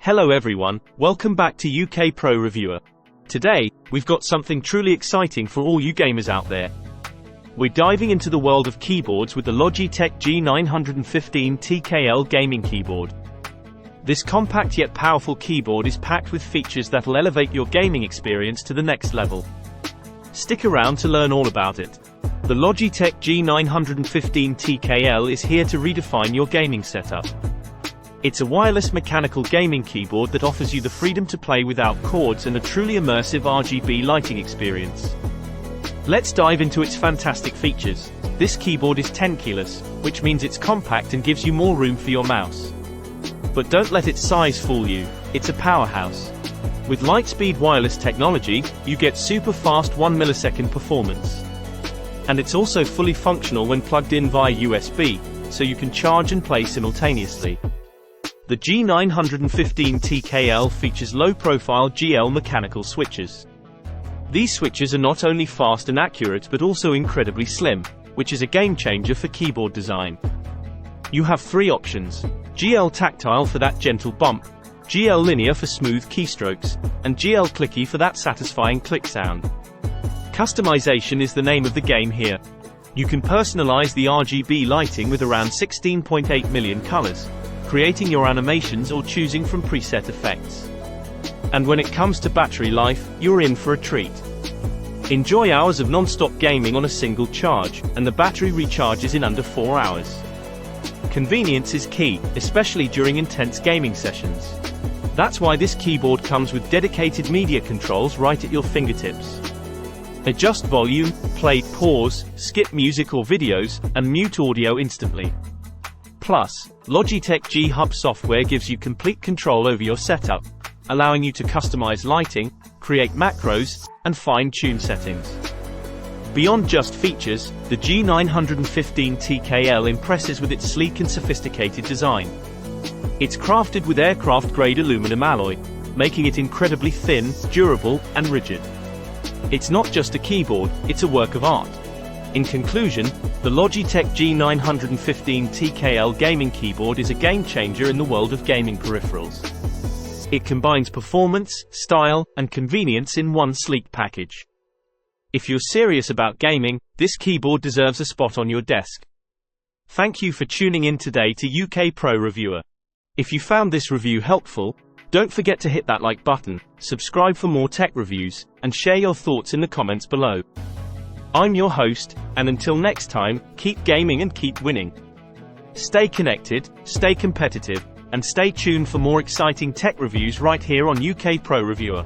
Hello everyone, welcome back to UK Pro Reviewer. Today, we've got something truly exciting for all you gamers out there. We're diving into the world of keyboards with the Logitech G915 TKL gaming keyboard. This compact yet powerful keyboard is packed with features that'll elevate your gaming experience to the next level. Stick around to learn all about it. The Logitech G915 TKL is here to redefine your gaming setup. It's a wireless mechanical gaming keyboard that offers you the freedom to play without cords and a truly immersive RGB lighting experience. Let's dive into its fantastic features. This keyboard is tenkeyless, which means it's compact and gives you more room for your mouse. But don't let its size fool you, it's a powerhouse. With Lightspeed wireless technology, you get super fast 1 millisecond performance. And it's also fully functional when plugged in via USB, so you can charge and play simultaneously. The G915 TKL features low-profile GL mechanical switches. These switches are not only fast and accurate but also incredibly slim, which is a game-changer for keyboard design. You have three options: GL Tactile for that gentle bump, GL Linear for smooth keystrokes, and GL Clicky for that satisfying click sound. Customization is the name of the game here. You can personalize the RGB lighting with around 16.8 million colors, creating your animations or choosing from preset effects. And when it comes to battery life, you're in for a treat. Enjoy hours of non-stop gaming on a single charge, and the battery recharges in under 4 hours. Convenience is key, especially during intense gaming sessions. That's why this keyboard comes with dedicated media controls right at your fingertips. Adjust volume, play, pause, skip music or videos, and mute audio instantly. Plus, Logitech G Hub software gives you complete control over your setup, allowing you to customize lighting, create macros, and fine-tune settings. Beyond just features, the G915 TKL impresses with its sleek and sophisticated design. It's crafted with aircraft-grade aluminum alloy, making it incredibly thin, durable, and rigid. It's not just a keyboard, it's a work of art. In conclusion, the Logitech G915 TKL gaming keyboard is a game-changer in the world of gaming peripherals. It combines performance, style, and convenience in one sleek package. If you're serious about gaming, this keyboard deserves a spot on your desk. Thank you for tuning in today to UK Pro Reviewer. If you found this review helpful, don't forget to hit that like button, subscribe for more tech reviews, and share your thoughts in the comments below. I'm your host, and until next time, keep gaming and keep winning. Stay connected, stay competitive, and stay tuned for more exciting tech reviews right here on UK Pro Reviewer.